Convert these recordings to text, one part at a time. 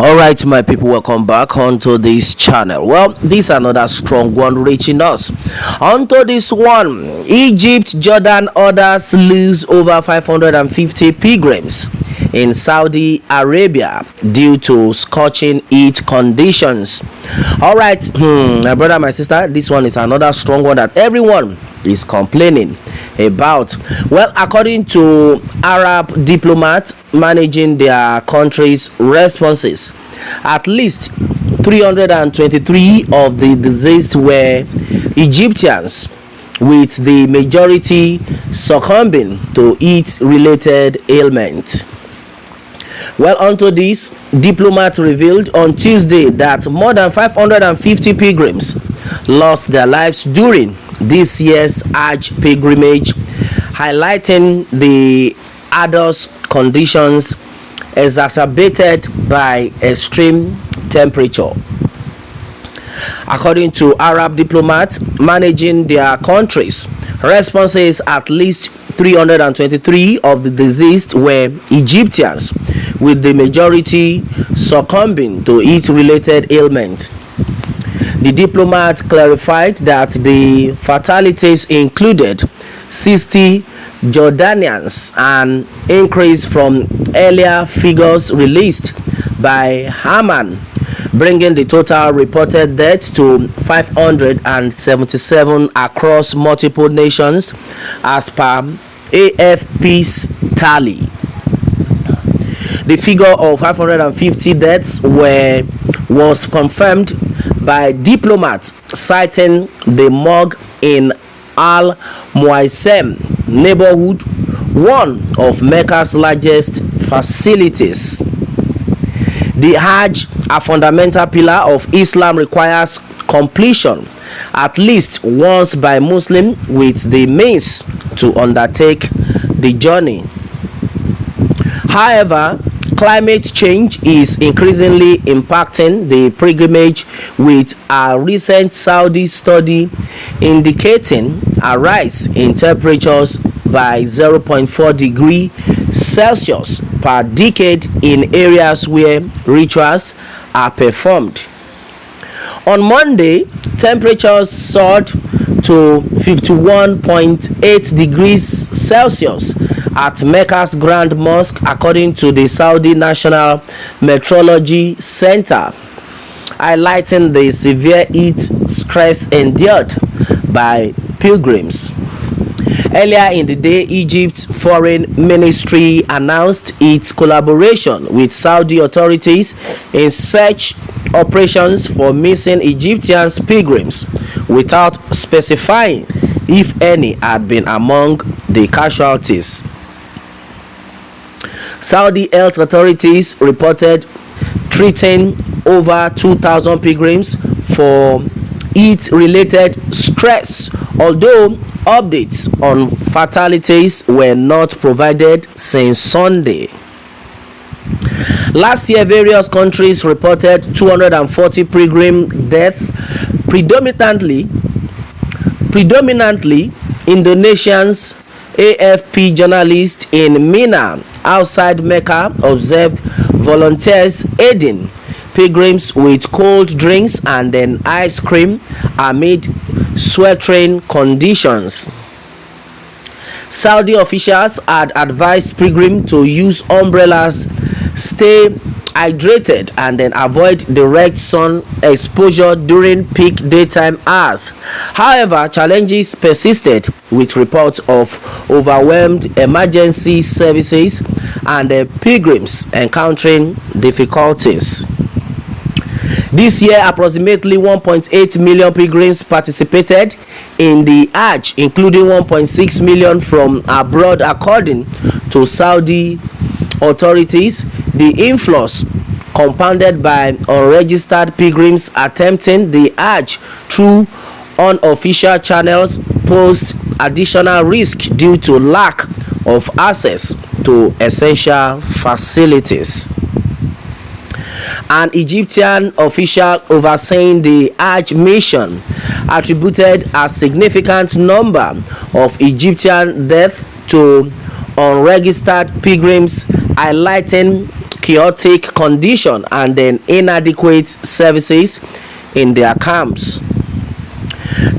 All right, my people, welcome back onto this channel. Well, this is another strong one reaching us. Onto this one, Egypt, Jordan orders lose over 550 pilgrims in Saudi Arabia due to scorching heat conditions. All right, my brother, my sister, this one is another strong one that everyone is complaining about. Well, according to Arab diplomats managing their country's responses, at least 323 of the deceased were Egyptians, with the majority succumbing to heat-related ailments. Well, onto this, diplomats revealed on Tuesday that more than 550 pilgrims lost their lives during this year's Hajj pilgrimage, highlighting the adverse conditions exacerbated by extreme temperature. According to Arab diplomats managing their countries' responses, at least 323 of the deceased were Egyptians, with the majority succumbing to heat-related ailments. The diplomats clarified that the fatalities included 60 Jordanians, an increase from earlier figures released by Haman, bringing the total reported deaths to 577 across multiple nations as per AFP's tally. The figure of 550 deaths was confirmed by diplomats, citing the morgue in Al Muaysem neighborhood, one of Mecca's largest facilities. The Hajj, a fundamental pillar of Islam, requires completion at least once by Muslims with the means to undertake the journey. However, climate change is increasingly impacting the pilgrimage, with a recent Saudi study indicating a rise in temperatures by 0.4 degrees Celsius per decade in areas where rituals are performed. On Monday, temperatures soared to 51.8 degrees Celsius at Mecca's Grand Mosque, according to the Saudi National Meteorology Center, highlighting the severe heat stress endured by pilgrims. Earlier in the day, Egypt's foreign ministry announced its collaboration with Saudi authorities in search operations for missing Egyptian pilgrims, without specifying if any had been among the casualties. Saudi health authorities reported treating over 2,000 pilgrims for heat-related stress, although updates on fatalities were not provided since Sunday. Last year, various countries reported 240 pilgrim deaths, predominantly Indonesians. AFP journalist in Miran, outside Mecca, observed volunteers aiding pilgrims with cold drinks and then ice cream amid sweltering conditions. Saudi officials had advised pilgrims to use umbrellas, stay hydrated, and then avoid direct sun exposure during peak daytime hours. However, challenges persisted, with reports of overwhelmed emergency services and pilgrims encountering difficulties. This year, approximately 1.8 million pilgrims participated in the Hajj, including 1.6 million from abroad, according to Saudi authorities. The influx, compounded by unregistered pilgrims attempting the Hajj through unofficial channels, posed additional risk due to lack of access to essential facilities. An Egyptian official overseeing the Hajj mission attributed a significant number of Egyptian deaths to unregistered pilgrims, highlighting chaotic condition and then inadequate services in their camps.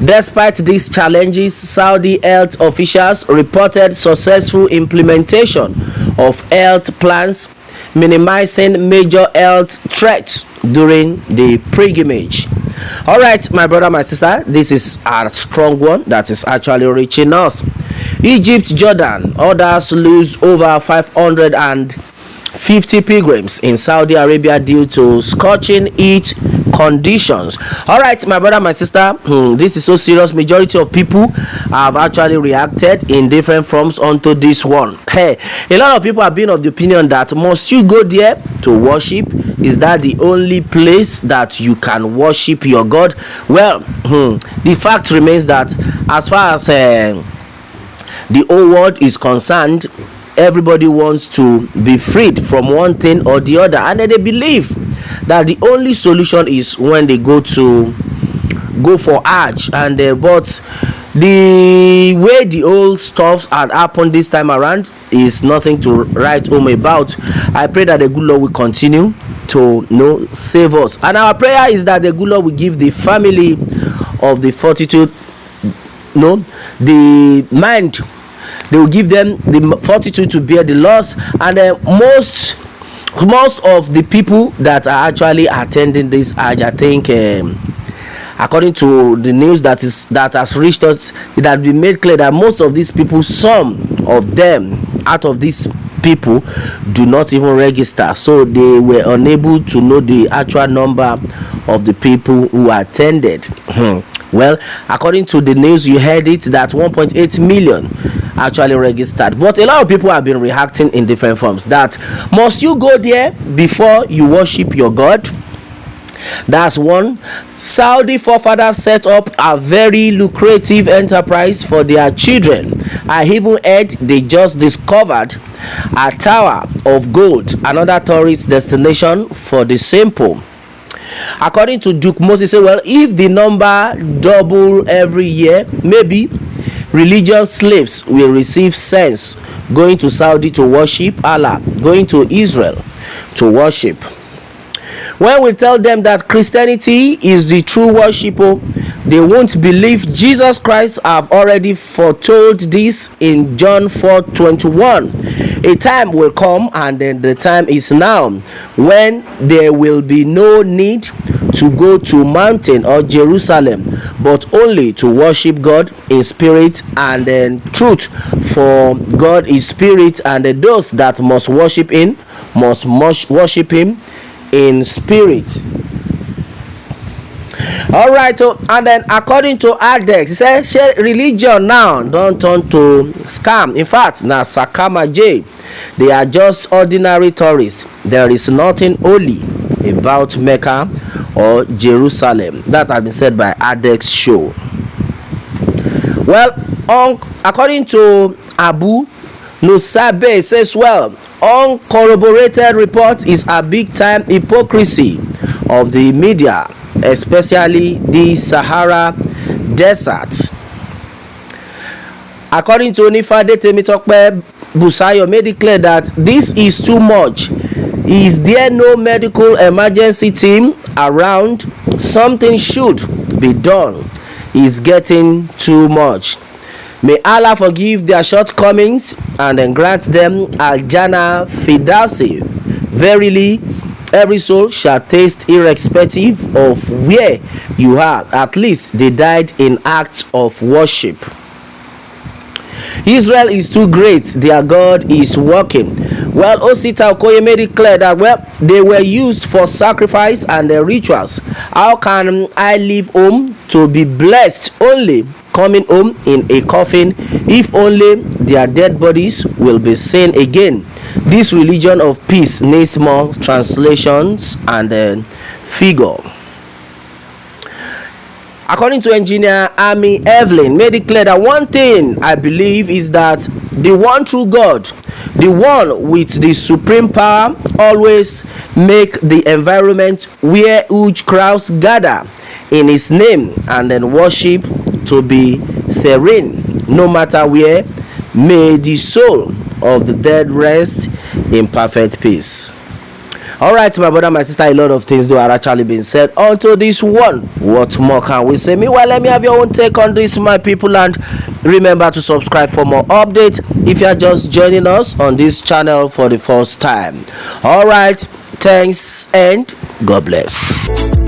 Despite these challenges, Saudi health officials reported successful implementation of health plans, minimizing major health threats during the pilgrimage. All right, my brother, my sister, this is a strong one that is actually reaching us. Egypt, Jordan, others lose over 550 pilgrims in Saudi Arabia due to scorching heat conditions. All right, my brother, my sister, this is so serious. Majority of people have actually reacted in different forms onto this one. Hey, a lot of people have been of the opinion that must you go there to worship? Is that the only place that you can worship your God? Well, the fact remains that as far as the whole world is concerned, everybody wants to be freed from one thing or the other, and then they believe that the only solution is when they go for Hajj. And but the way the old stuff had happened this time around is nothing to write home about. I pray that the good Lord will continue to save us, and our prayer is that the good Lord will give the family of the fortitude, the mind. They will give them the fortitude to bear the loss. And most of the people that are actually attending this Hajj, I think, according to the news that has reached us, it has been made clear that most of these people, some of them out of these people, do not even register, so they were unable to know the actual number of the people who attended. Well, according to the news, you heard it that 1.8 million actually registered, but a lot of people have been reacting in different forms. That must you go there before you worship your God? That's one. Saudi forefathers set up a very lucrative enterprise for their children. I even heard they just discovered a tower of gold, another tourist destination for the simple. According to Duke Moses, well, if the number double every year, maybe religious slaves will receive sense going to Saudi to worship Allah, going to Israel to worship. When we tell them that Christianity is the true worship, they won't believe. Jesus Christ have already foretold this in John 4:21. A time will come, and then the time is now, when there will be no need to go to mountain or Jerusalem, but only to worship God in spirit and in truth. For God is spirit, and those that must worship him must worship him in spirit. All right, and then according to Adex, he says religion now don't turn to scam. In fact, now Sakama J, they are just ordinary tourists. There is nothing holy about Mecca or Jerusalem. That has been said by Adex Show. Well, according to Abu Nusabe, says, well, uncorroborated report is a big time hypocrisy of the media, especially the Sahara Desert. According to Onifade Temitokpe Busayo, made it clear that this is too much. Is there no medical emergency team around? Something should be done. It's getting too much. May Allah forgive their shortcomings and then grant them Al-Jannah Fidasi. Verily, every soul shall taste irrespective of where you are. At least they died in acts of worship. Israel is too great. Their God is working. Well, Osita Okoye made it clear that, well, they were used for sacrifice and the rituals. How can I leave home to be blessed only coming home in a coffin? If only their dead bodies will be seen again. This religion of peace needs more translations and figure. According to engineer Ami Evelyn, made it clear that one thing I believe is that the one true God, the one with the supreme power, always make the environment where huge crowds gather in his name and then worship to be serene, no matter where. May the soul of the dead rest in perfect peace. All right, my brother, my sister, a lot of things do are actually being said onto this one. What more can we say? Meanwhile, let me have your own take on this, my people, and remember to subscribe for more updates if you are just joining us on this channel for the first time. All right, thanks and God bless.